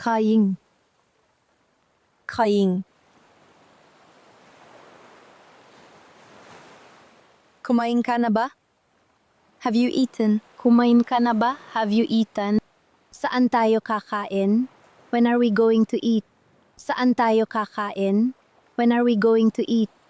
kain, kain. Kumain ka na ba? Have you eaten? kumain ka na ba? Have you eaten? Saan tayo kakain? When are we going to eat? Saan tayo kakain? When are we going to eat?